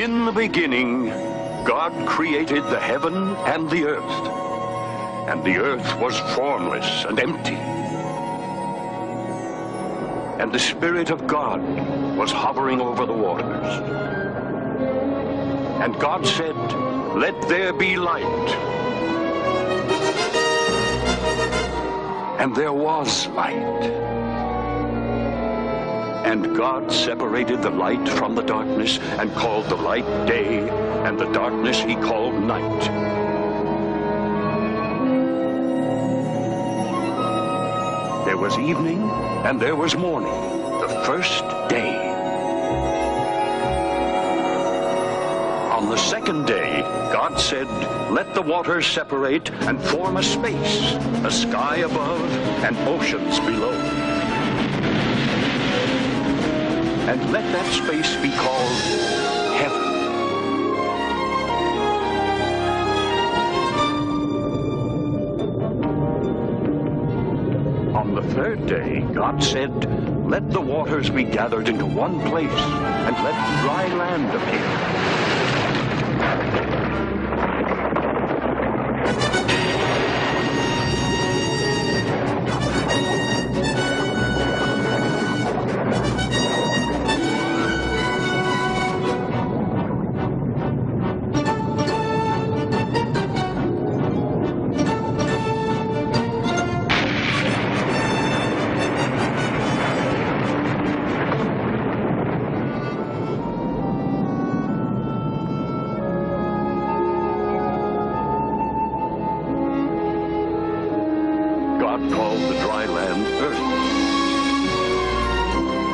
In the beginning, God created the heaven and the earth. And the earth was formless and empty. And the Spirit of God was hovering over the waters. And God said, "Let there be light." And there was light. And God separated the light from the darkness and called the light day, and the darkness he called night. There was evening and there was morning, the first day. On the second day, God said, "Let the waters separate and form a space, a sky above and oceans below. And let that space be called heaven." On the third day, God said, "Let the waters be gathered into one place, and let dry land appear." God called the dry land earth,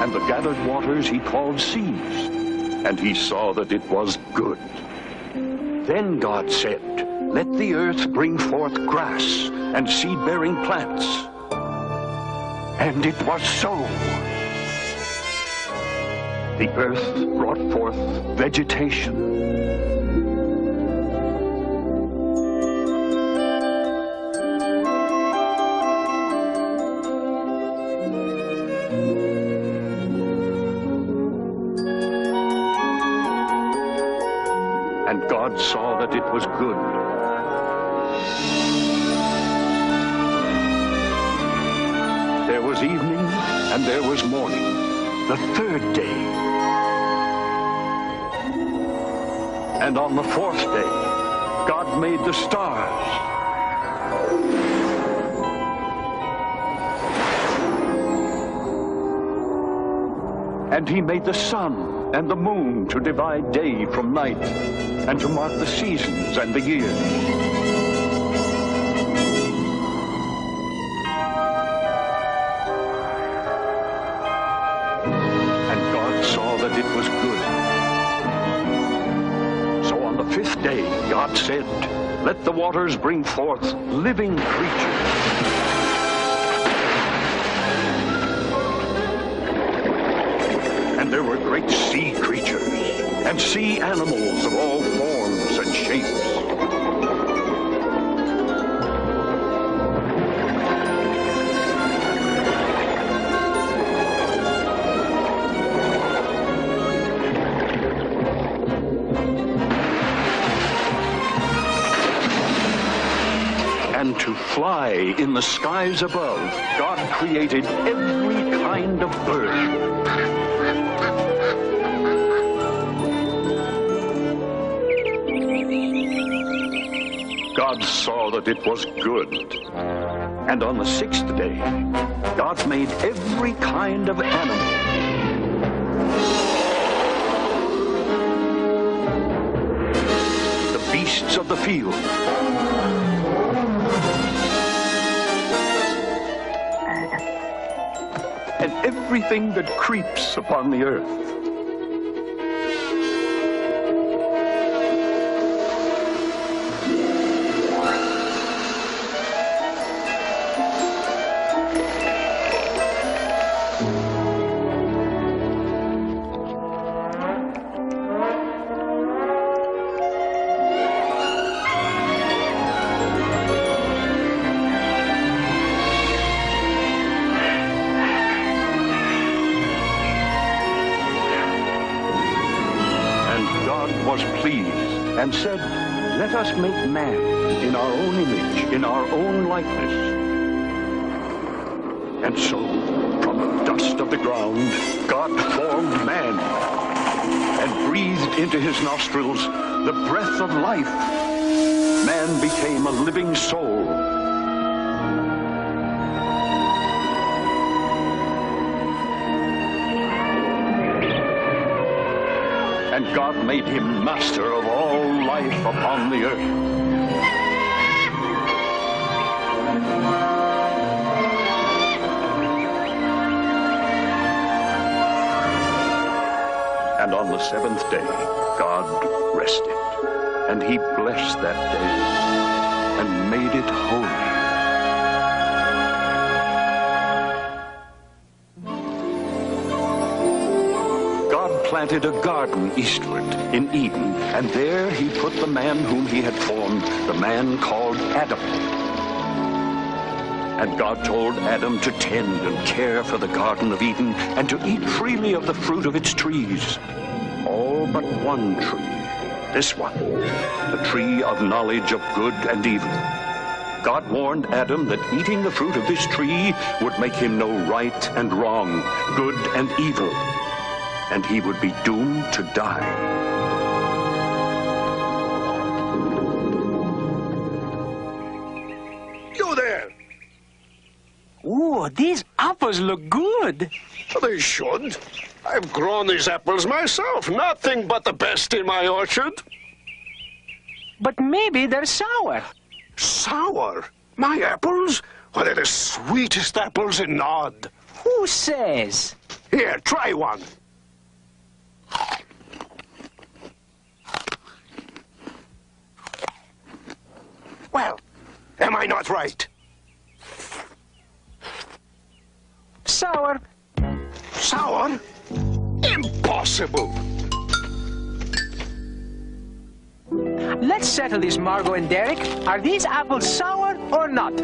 and the gathered waters he called seas, and he saw that it was good. Then God said, "Let the earth bring forth grass and seed-bearing plants." And it was so. The earth brought forth vegetation, and God saw that it was good. There was evening and there was morning, the third day. And on the fourth day, God made the stars. And he made the sun and the moon to divide day from night, and to mark the seasons and the years. And God saw that it was good. So on the fifth day, God said, "Let the waters bring forth living creatures." And there were great sea creatures and sea animals of all forms and shapes. And to fly in the skies above, God created every kind of bird. God saw that it was good. And on the sixth day, God made every kind of animal. The beasts of the field. And everything that creeps upon the earth. was pleased and said, "Let us make man in our own image, in our own likeness." And so, from the dust of the ground, God formed man and breathed into his nostrils the breath of life. Man became a living soul. And God made him master of all life upon the earth. And on the seventh day, God rested, and he blessed that day and made it holy. God planted a garden eastward in Eden, and there he put the man whom he had formed, the man called Adam. And God told Adam to tend and care for the Garden of Eden and to eat freely of the fruit of its trees. All but one tree, this one, the tree of knowledge of good and evil. God warned Adam that eating the fruit of this tree would make him know right and wrong, good and evil, and he would be doomed to die. You there! Ooh, these apples look good. They should. I've grown these apples myself. Nothing but the best in my orchard. But maybe they're sour. Sour? My apples? Well, they're the sweetest apples in Nod. Who says? Here, try one. Well, am I not right? Sour. Sour? Impossible! Let's settle this, Margot and Derek. Are these apples sour or not?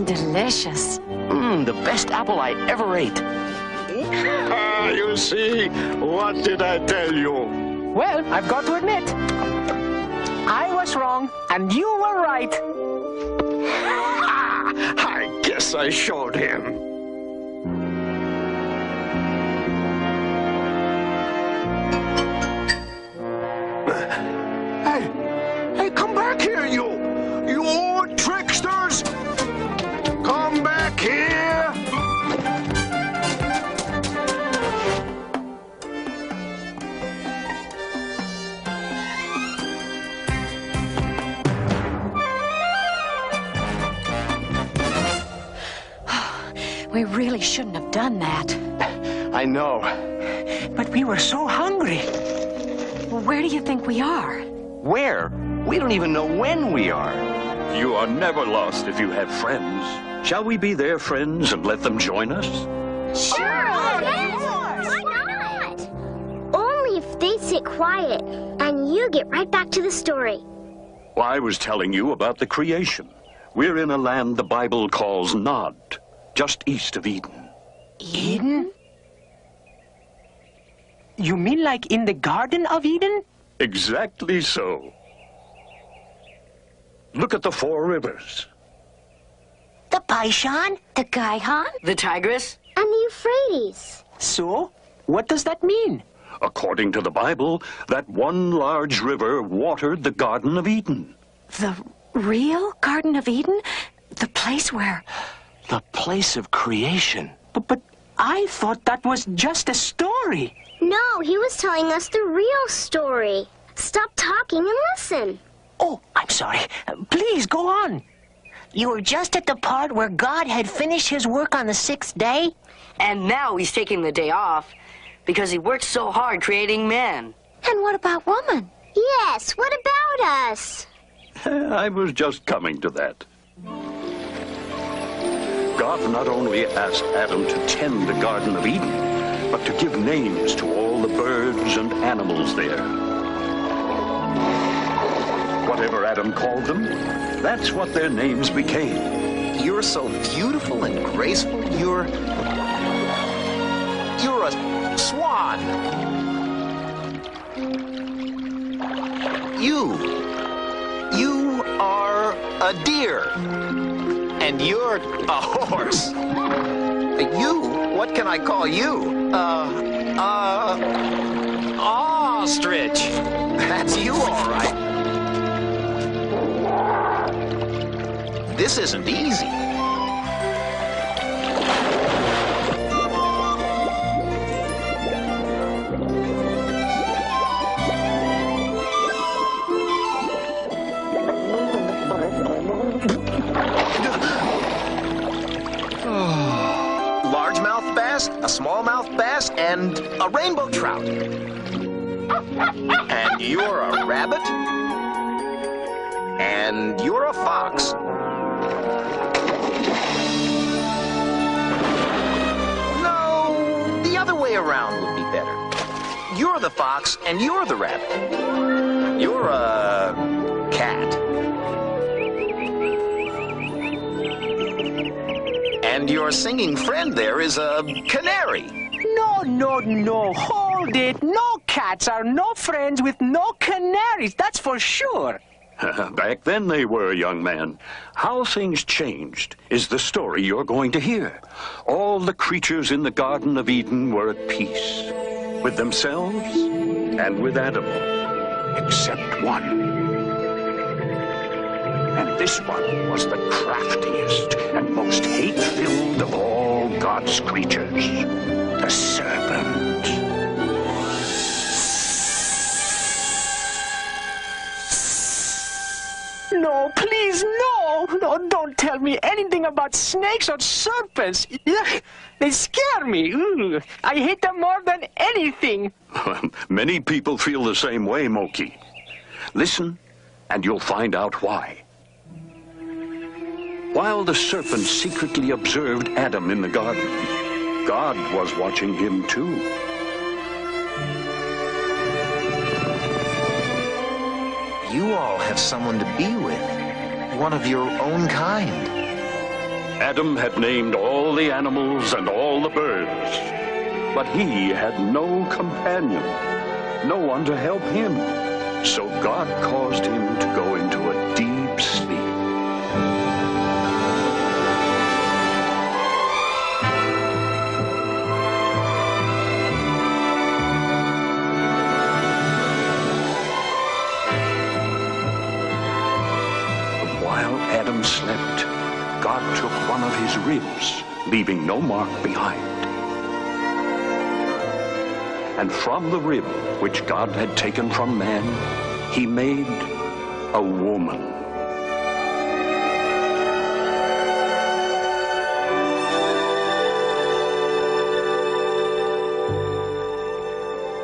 Delicious. The best apple I ever ate. Ah, you see? What did I tell you? Well, I've got to admit, I was wrong and you were right. I guess I showed him. Hey, come back here, you old tricksters! Come back here! We really shouldn't have done that. I know. But we were so hungry. Well, where do you think we are? Where? We don't even know when we are. You are never lost if you have friends. Shall we be their friends and let them join us? Sure! Why not? Only if they sit quiet and you get right back to the story. Well, I was telling you about the creation. We're in a land the Bible calls Nod, just east of Eden. Eden? You mean like in the Garden of Eden? Exactly so. Look at the four rivers. The Pishon? The Gihon The Tigris? and the Euphrates. So, what does that mean? According to the Bible, that one large river watered the Garden of Eden. The real Garden of Eden? The place where... The place of creation. But I thought that was just a story. No, he was telling us the real story. Stop talking and listen. Oh, I'm sorry. Please, go on. You were just at the part where God had finished his work on the sixth day? And now he's taking the day off because he worked so hard creating man. And what about woman? Yes, what about us? I was just coming to that. God not only asked Adam to tend the Garden of Eden, but to give names to all the birds and animals there. Whatever Adam called them, that's what their names became. You're so beautiful and graceful. You're a swan. You are a deer. And you're a horse. What can I call you? Ostrich. That's you, all right. This isn't easy. Largemouth bass, a smallmouth bass, and a rainbow trout. And you're a rabbit. And you're a fox. No, the other way around would be better. You're the fox and you're the rabbit. You're a cat. And your singing friend there is a canary. No. Hold it. No cats are no friends with no canaries. That's for sure. Back then they were, young man. How things changed is the story you're going to hear. All the creatures in the Garden of Eden were at peace with themselves and with Adam, except one. And this one was the craftiest and most hate-filled of all God's creatures, the serpent. No, please, no. No, don't tell me anything about snakes or serpents. Ugh, they scare me. Ugh, I hate them more than anything. Many people feel the same way, Moki. Listen, and you'll find out why. While the serpent secretly observed Adam in the garden, God was watching him too. You all have someone to be with, one of your own kind. Adam had named all the animals and all the birds, but he had no companion, no one to help him. So God caused him to go into a deep sleep. While Adam slept, God took one of his ribs, leaving no mark behind. And from the rib which God had taken from man, he made a woman.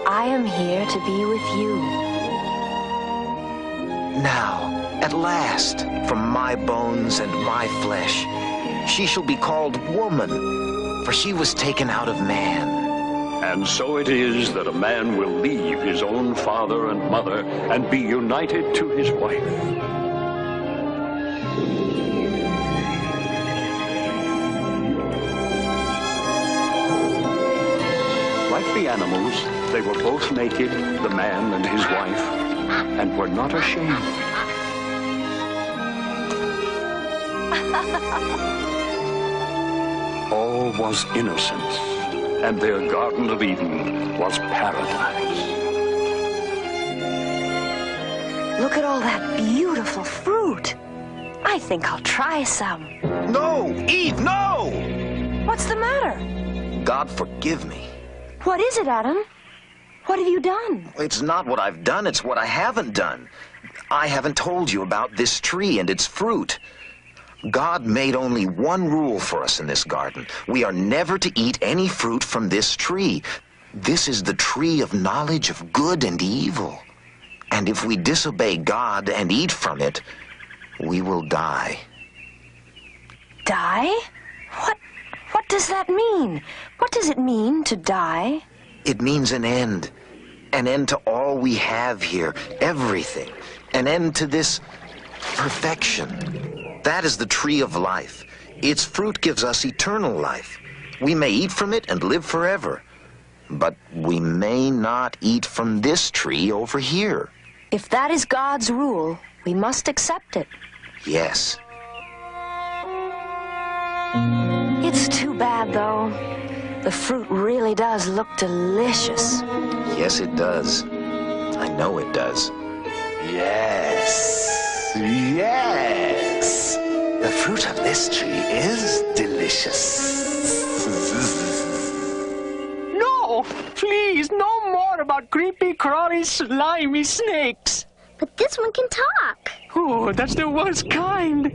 I am here to be with you. Now, at last, from my bones and my flesh, she shall be called woman, for she was taken out of man. And so it is that a man will leave his own father and mother and be united to his wife. Like the animals, they were both naked, the man and his wife, and were not ashamed. All was innocence, and their Garden of Eden was paradise. Look at all that beautiful fruit. I think I'll try some. No, Eve, no! What's the matter? God forgive me. What is it, Adam? What have you done? It's not what I've done, it's what I haven't done. I haven't told you about this tree and its fruit. God made only one rule for us in this garden. We are never to eat any fruit from this tree. This is the tree of knowledge of good and evil. And if we disobey God and eat from it, we will die. Die? What does that mean? What does it mean to die? It means an end. An end to all we have here, everything. An end to this perfection. That is the tree of life. Its fruit gives us eternal life. We may eat from it and live forever. But we may not eat from this tree over here. If that is God's rule, we must accept it. Yes. It's too bad, though. The fruit really does look delicious. Yes, it does. I know it does. Yes. Yes. The fruit of this tree is delicious. No! Please, no more about creepy, crawly, slimy snakes. But this one can talk. Oh, that's the worst kind.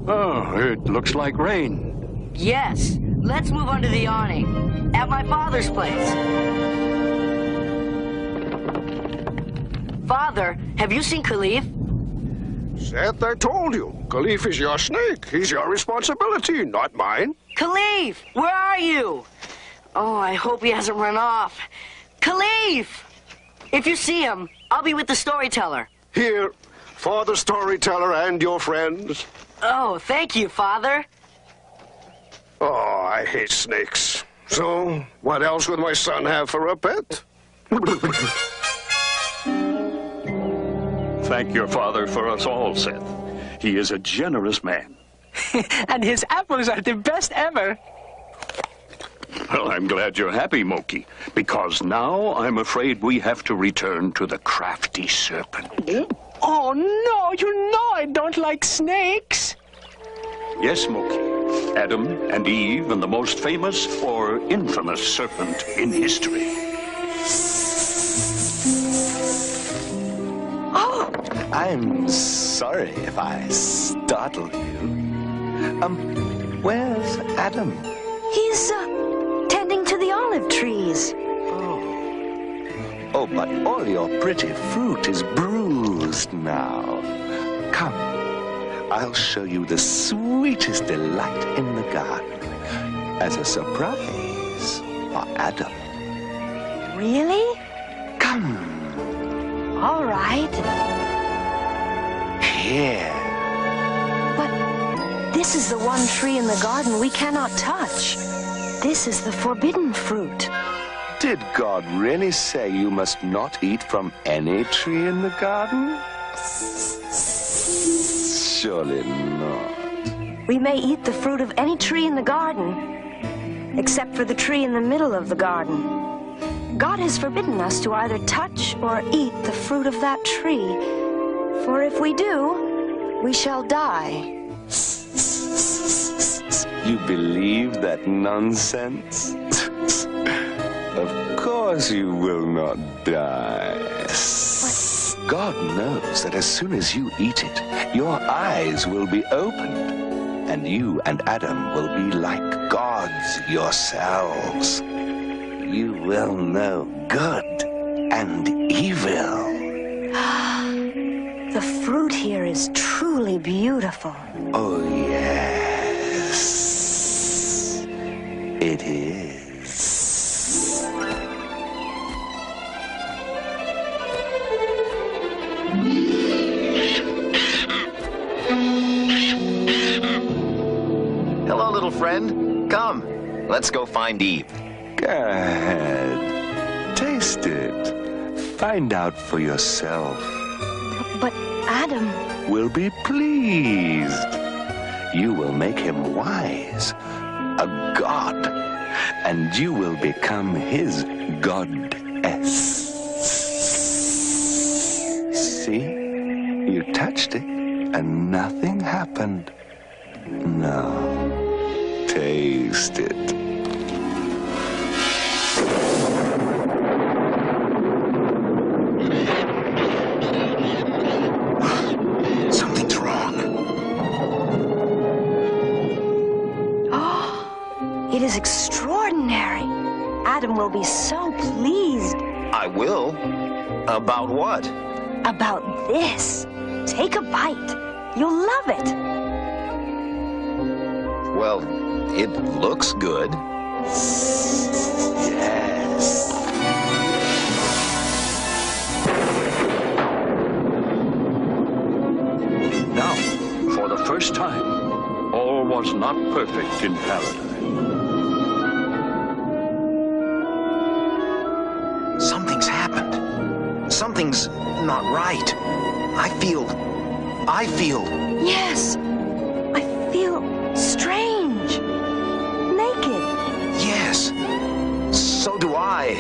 Oh, it looks like rain. Yes. Let's move under the awning. At my father's place. Father, have you seen Khalif? Seth, I told you. Khalif is your snake. He's your responsibility, not mine. Khalif, where are you? Oh, I hope he hasn't run off. Khalif! If you see him, I'll be with the storyteller. Here, for the storyteller and your friends. Oh, thank you, Father. Oh, I hate snakes. So, what else would my son have for a pet? Thank your father for us all, Seth. He is a generous man. And his apples are the best ever. Well, I'm glad you're happy, Moki, because now I'm afraid we have to return to the crafty serpent. Oh, no, you know I don't like snakes. Yes, Moki. Adam and Eve and the most famous or infamous serpent in history. Oh, I'm sorry if I startled you. Where's Adam? He's, tending to the olive trees. Oh, but all your pretty fruit is bruised now. Come, I'll show you the sweetest delight in the garden as a surprise for Adam. Really? Come All right. here. But this is the one tree in the garden we cannot touch. This is the forbidden fruit. Did God really say you must not eat from any tree in the garden? Surely not. We may eat the fruit of any tree in the garden, except for the tree in the middle of the garden. God has forbidden us to either touch or eat the fruit of that tree, for if we do, we shall die. You believe that nonsense? Of course you will not die. God knows that as soon as you eat it, your eyes will be opened, and you and Adam will be like gods yourselves. You will know good and evil. The fruit here is truly beautiful. Oh, yes. It is. Hello, little friend. Come, let's go find Eve. Go ahead. Taste it. Find out for yourself. But Adam... Will be pleased. You will make him wise, a god, and you will become his goddess. See? You touched it, and nothing happened. Now, taste it. Something's wrong. It is extraordinary. Adam will be so pleased. I will. About what? About this. Take a bite. You'll love it. Well, it looks good. Yes. Now, for the first time, all all was not perfect in paradise. Something's happened. Something's not right. I feel... Yes. I feel strange. Naked. Yes. So do I.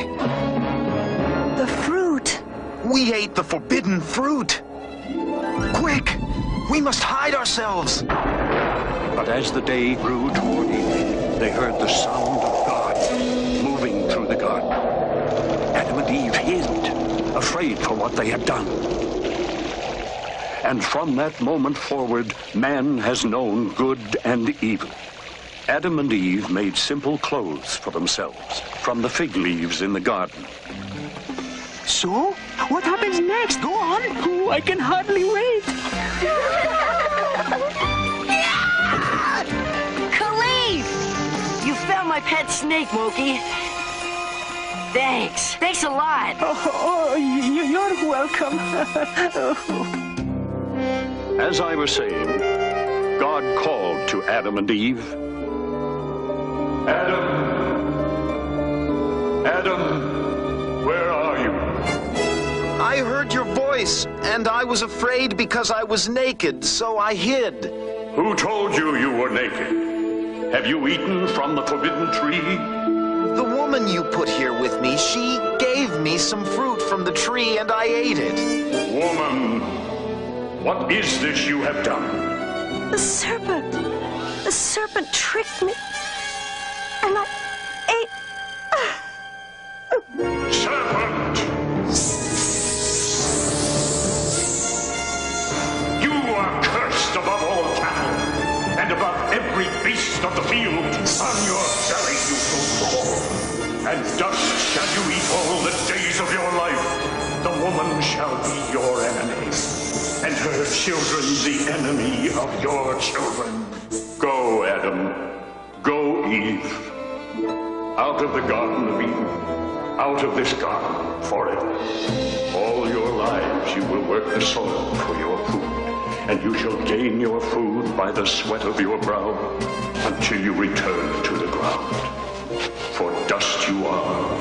The fruit. We ate the forbidden fruit. Quick! We must hide ourselves. But as the day grew toward evening, they heard the sound of God moving through the garden. Adam and Eve hid, afraid for what they had done. And from that moment forward, man has known good and evil. Adam and Eve made simple clothes for themselves from the fig leaves in the garden. So, what happens next? Go on. Oh, I can hardly wait. Khalif! You found my pet snake, Moki. Thanks. Thanks a lot. You're welcome. As I was saying, God called to Adam and Eve. Adam! Adam! Where are you? I heard your voice, and I was afraid because I was naked, so I hid. Who told you you were naked? Have you eaten from the forbidden tree? The woman you put here with me, she gave me some fruit from the tree, and I ate it. Woman, what is this you have done? The serpent. The serpent tricked me. And I ate... Serpent! You are cursed above all cattle, and above every beast of the field. On your belly you shall crawl, and dust shall you eat all the days of your life. The woman shall be your enemy, and her children the enemy of your children. Go, Adam. Go, Eve. Out of the Garden of Eden. Out of this garden forever. All your lives you will work the soil for your food, and you shall gain your food by the sweat of your brow until you return to the ground. For dust you are,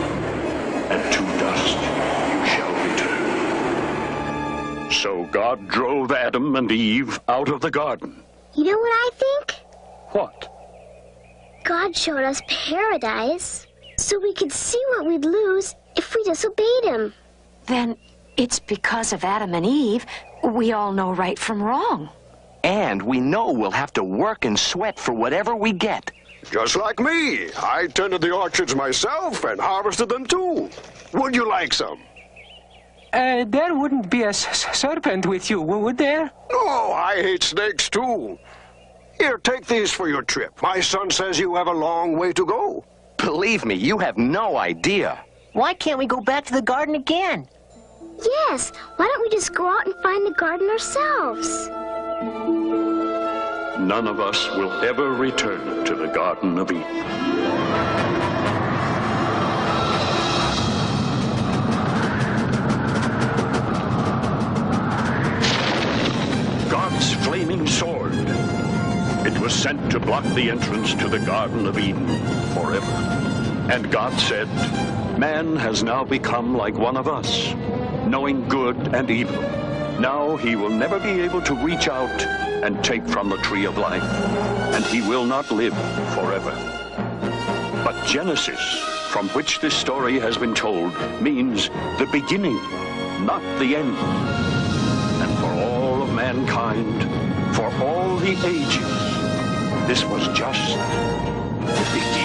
and to dust you shall return. So God drove Adam and Eve out of the garden. You know what I think? What? God showed us paradise so we could see what we'd lose if we disobeyed him. Then it's because of Adam and Eve we all know right from wrong. And we know we'll have to work and sweat for whatever we get. Just like me. I tended the orchards myself and harvested them too. Would you like some? There wouldn't be a serpent with you, would there? No, I hate snakes too. Here, take these for your trip. My son says you have a long way to go. Believe me, you have no idea. Why can't we go back to the garden again? Yes, why don't we just go out and find the garden ourselves? None of us will ever return to the Garden of Eden. God's flaming sword. It was sent to block the entrance to the Garden of Eden forever. And God said, man has now become like one of us, knowing good and evil. Now he will never be able to reach out and take from the tree of life, and he will not live forever. But Genesis, from which this story has been told, means the beginning, not the end. And for all of mankind, for all the ages, this was just the beginning.